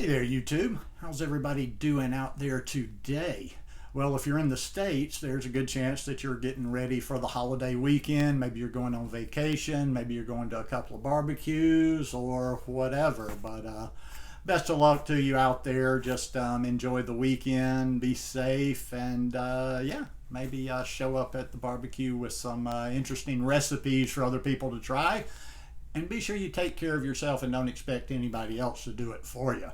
Hey there, YouTube. How's everybody doing out there today? Well, if you're in the States, there's a good chance that you're getting ready for the holiday weekend. Maybe you're going on vacation. Maybe you're going to a couple of barbecues or whatever. But best of luck to you out there. Just enjoy the weekend, be safe, and yeah, maybe show up at the barbecue with some interesting recipes for other people to try. And be sure you take care of yourself and don't expect anybody else to do it for you.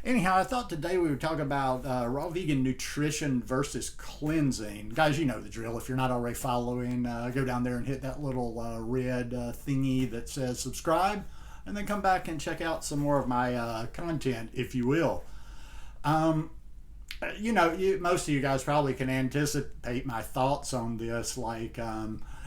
Anyhow, I thought today we would talk about raw vegan nutrition versus cleansing. Guys, you know the drill. If you're not already following, go down there and hit that little red thingy that says subscribe, and then come back and check out some more of my content, if you will. Most of you guys probably can anticipate my thoughts on this,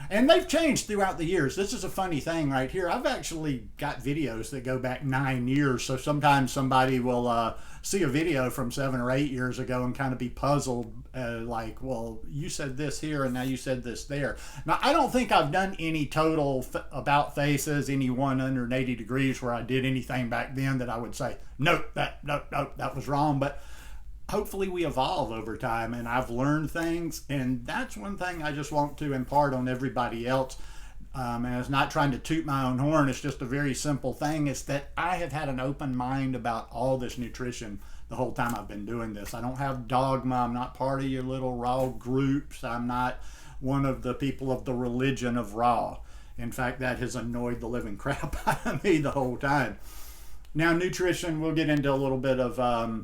and they've changed throughout the years. This is a funny thing right here. I've actually got videos that go back 9 years, so sometimes somebody will see a video from 7 or 8 years ago and kind of be puzzled, well, you said this here and now you said this there. Now, I don't think I've done any total about faces, any 180 degrees where I did anything back then that I would say, nope, that was wrong, but hopefully we evolve over time, and I've learned things, and that's one thing I just want to impart on everybody else. And it's not trying to toot my own horn, it's just a very simple thing. It's that I have had an open mind about all this nutrition the whole time I've been doing this. I don't have dogma. I'm not part of your little raw groups. I'm not one of the people of the religion of raw. In fact, that has annoyed the living crap out of me the whole time. Now, nutrition, we'll get into a little bit of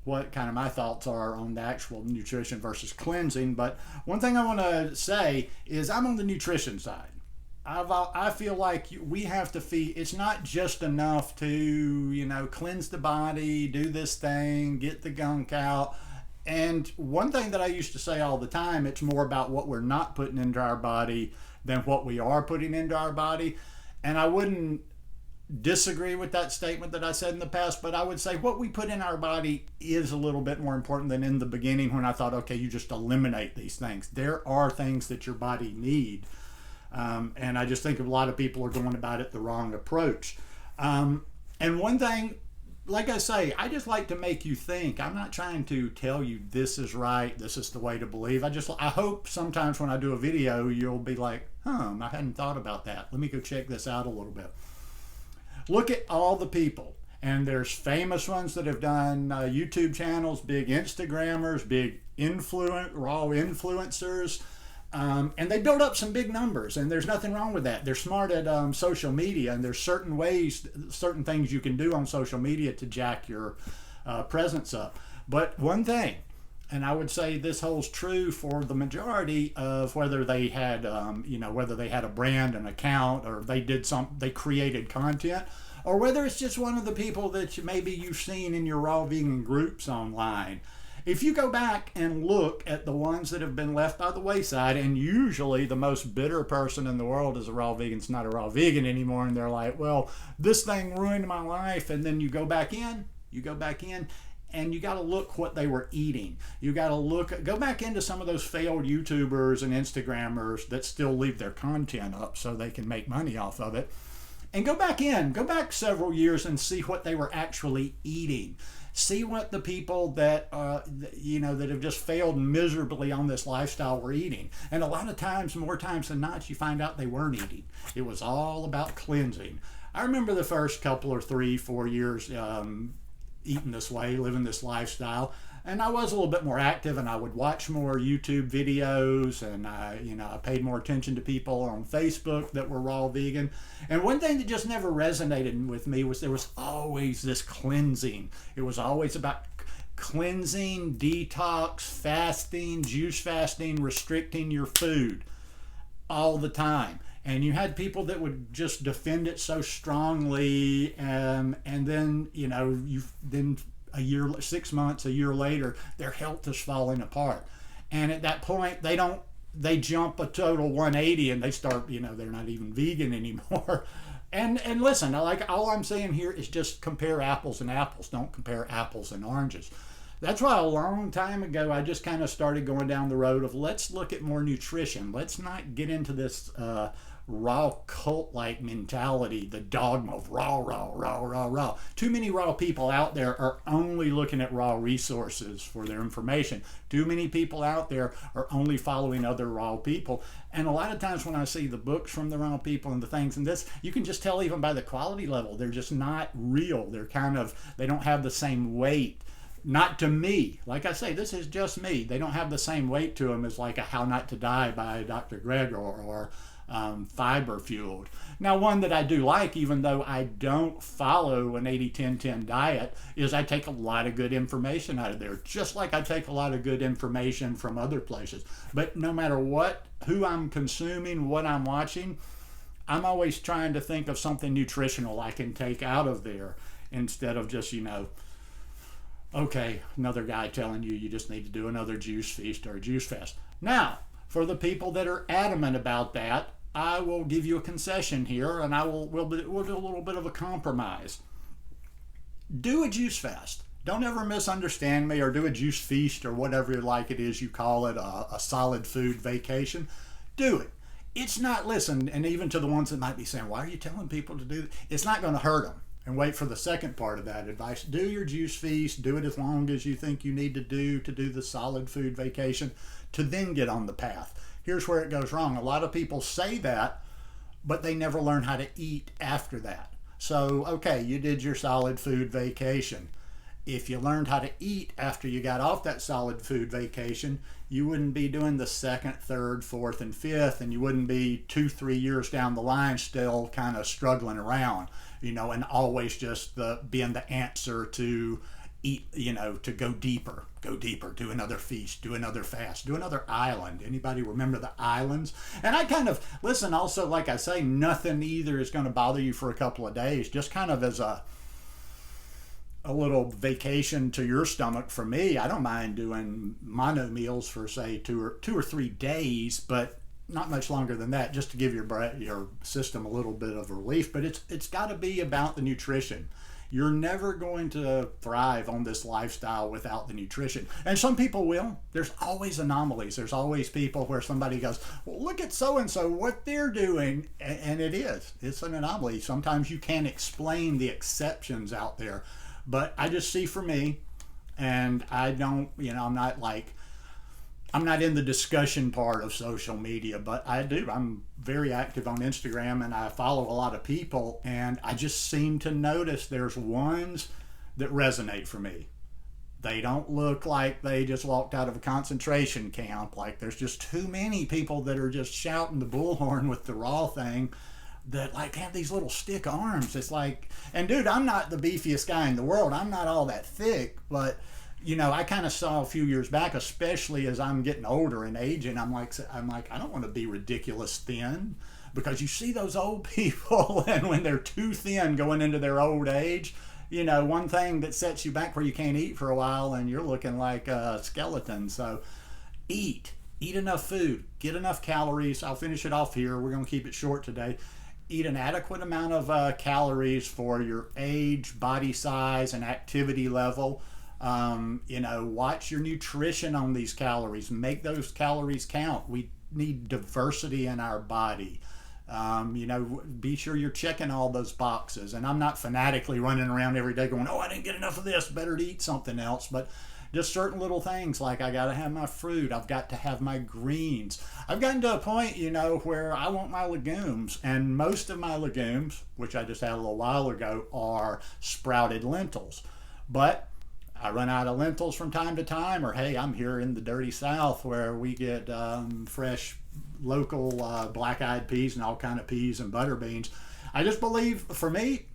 what kind of my thoughts are on the actual nutrition versus cleansing. But one thing I want to say is I'm on the nutrition side. I feel like we have to feed. It's not just enough to, cleanse the body, do this thing, get the gunk out. And one thing that I used to say all the time, it's more about what we're not putting into our body than what we are putting into our body. And I wouldn't disagree with that statement that I said in the past, but I would say what we put in our body is a little bit more important than in the beginning when I thought, okay, you just eliminate these things. There are things that your body need, and I just think a lot of people are going about it the wrong approach. And one thing, like I say, I just like to make you think. I'm not trying to tell you this is right, this is the way to believe. I hope sometimes when I do a video you'll be like, I hadn't thought about that. Let me go check this out a little bit. Look at all the people, and there's famous ones that have done YouTube channels, big Instagrammers, big raw influencers, and they build up some big numbers, and there's nothing wrong with that. They're smart at social media, and there's certain things you can do on social media to jack your presence up. But one thing, and I would say this holds true for the majority of whether they had, whether they had a brand, an account, or they created content, or whether it's just one of the people that maybe you've seen in your raw vegan groups online. If you go back and look at the ones that have been left by the wayside, and usually the most bitter person in the world is a raw vegan. It's not a raw vegan anymore, and they're like, well, this thing ruined my life, and then you go back in, and you got to look what they were eating. You got to go back into some of those failed YouTubers and Instagrammers that still leave their content up so they can make money off of it. And go back several years and see what they were actually eating. See what the people that have just failed miserably on this lifestyle were eating. And a lot of times, more times than not, you find out they weren't eating. It was all about cleansing. I remember the first couple or 3-4 years eating this way, living this lifestyle, and I was a little bit more active, and I would watch more YouTube videos, and I paid more attention to people on Facebook that were raw vegan. And one thing that just never resonated with me was there was always this cleansing. It was always about cleansing, detox, fasting, juice fasting, restricting your food all the time. And you had people that would just defend it so strongly, and then then a year, 6 months, a year later, their health is falling apart. And at that point, they jump a total 180 and they start, they're not even vegan anymore. And listen, all I'm saying here is just compare apples and apples. Don't compare apples and oranges. That's why a long time ago I just kind of started going down the road of let's look at more nutrition. Let's not get into this raw cult-like mentality, the dogma of raw, raw, raw, raw, raw. Too many raw people out there are only looking at raw resources for their information. Too many people out there are only following other raw people. And a lot of times when I see the books from the raw people and the things in this, you can just tell even by the quality level, they're just not real. They're they don't have the same weight. Not to me. Like I say, this is just me. They don't have the same weight to them as like a How Not to Die by Dr. Greger or Fiber Fueled. Now, one that I do like, even though I don't follow an 80-10-10 diet, is I take a lot of good information out of there, just like I take a lot of good information from other places. But no matter who I'm consuming, what I'm watching, I'm always trying to think of something nutritional I can take out of there instead of just, okay, another guy telling you just need to do another juice feast or a juice fast. Now, for the people that are adamant about that, I will give you a concession here, and we'll do a little bit of a compromise. Do a juice fast. Don't ever misunderstand me, or do a juice feast or whatever like it is you call it, a solid food vacation. Do it. It's not, listen, and even to the ones that might be saying, why are you telling people to do it? It's not going to hurt them. And wait for the second part of that advice. Do your juice feast. Do it as long as you think you need to do the solid food vacation, to then get on the path. Here's where it goes wrong. A lot of people say that, but they never learn how to eat after that. So, okay, you did your solid food vacation. If you learned how to eat after you got off that solid food vacation, you wouldn't be doing the second, third, fourth, and fifth, and you wouldn't be 2-3 years down the line still kind of struggling around, and always just being the answer to eat, to go deeper, do another feast, do another fast, do another island. Anybody remember the islands? And I kind of, listen, also, like I say, nothing either is going to bother you for a couple of days, just kind of as a little vacation to your stomach. For me, I don't mind doing mono meals for say 2 or 3 days, but not much longer than that, just to give your system a little bit of relief. But it's got to be about the nutrition. You're never going to thrive on this lifestyle without the nutrition. And some people will. There's always anomalies. There's always people where somebody goes, well, look at so-and-so, what they're doing. And it's an anomaly. Sometimes you can't explain the exceptions out there. But I just see for me, and I don't, I'm not in the discussion part of social media, but I'm very active on Instagram, and I follow a lot of people, and I just seem to notice there's ones that resonate for me. They don't look like they just walked out of a concentration camp. Like, there's just too many people that are just shouting the bullhorn with the raw thing, that like have these little stick arms. It's like, and dude, I'm not the beefiest guy in the world. I'm not all that thick, but I kind of saw a few years back, especially as I'm getting older and aging, I'm like, I don't want to be ridiculous thin, because you see those old people, and when they're too thin going into their old age, one thing that sets you back where you can't eat for a while, and you're looking like a skeleton. So eat enough food, get enough calories. I'll finish it off here. We're going to keep it short today. Eat an adequate amount of calories for your age, body size, and activity level. Watch your nutrition on these calories. Make those calories count. We need diversity in our body. Be sure you're checking all those boxes. And I'm not fanatically running around every day going, oh, I didn't get enough of this, better to eat something else. But just certain little things, like I got to have my fruit, I've got to have my greens. I've gotten to a point, where I want my legumes, and most of my legumes, which I just had a little while ago, are sprouted lentils. But I run out of lentils from time to time, or hey, I'm here in the dirty South where we get fresh local black-eyed peas and all kind of peas and butter beans. I just believe, for me,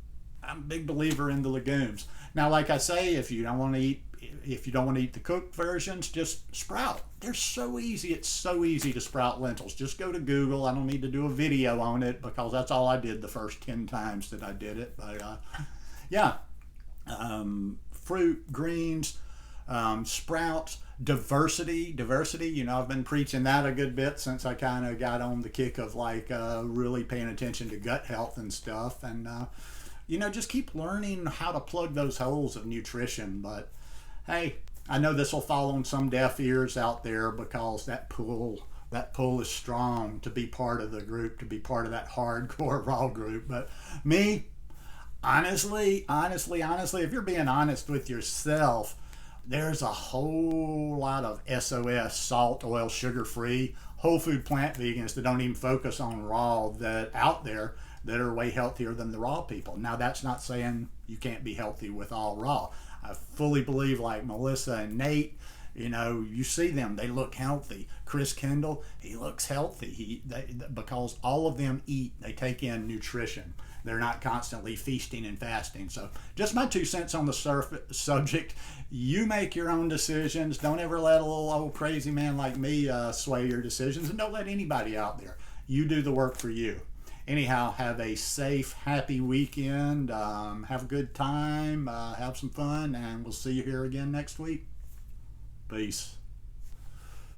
I'm a big believer in the legumes. Now, like I say, if you don't want to eat the cooked versions, just sprout. They're so easy. It's so easy to sprout lentils. Just go to Google. I don't need to do a video on it, because that's all I did the first 10 times that I did it. But fruit, greens, sprouts, diversity. I've been preaching that a good bit since I kind of got on the kick of really paying attention to gut health and stuff. And just keep learning how to plug those holes of nutrition. But hey, I know this will fall on some deaf ears out there, because that that pull is strong to be part of the group, to be part of that hardcore raw group. But me, honestly, if you're being honest with yourself, there's a whole lot of SOS, salt, oil, sugar free, whole food plant vegans that don't even focus on raw that out there that are way healthier than the raw people. Now, that's not saying you can't be healthy with all raw. I fully believe, like Melissa and Nate, you see them, they look healthy. Chris Kendall, he looks healthy. Because all of them eat, they take in nutrition. They're not constantly feasting and fasting. So just my 2 cents on the subject. You make your own decisions. Don't ever let a little old crazy man like me sway your decisions, and don't let anybody out there. You do the work for you. Anyhow, have a safe, happy weekend. Have a good time. Have some fun, and we'll see you here again next week. Peace.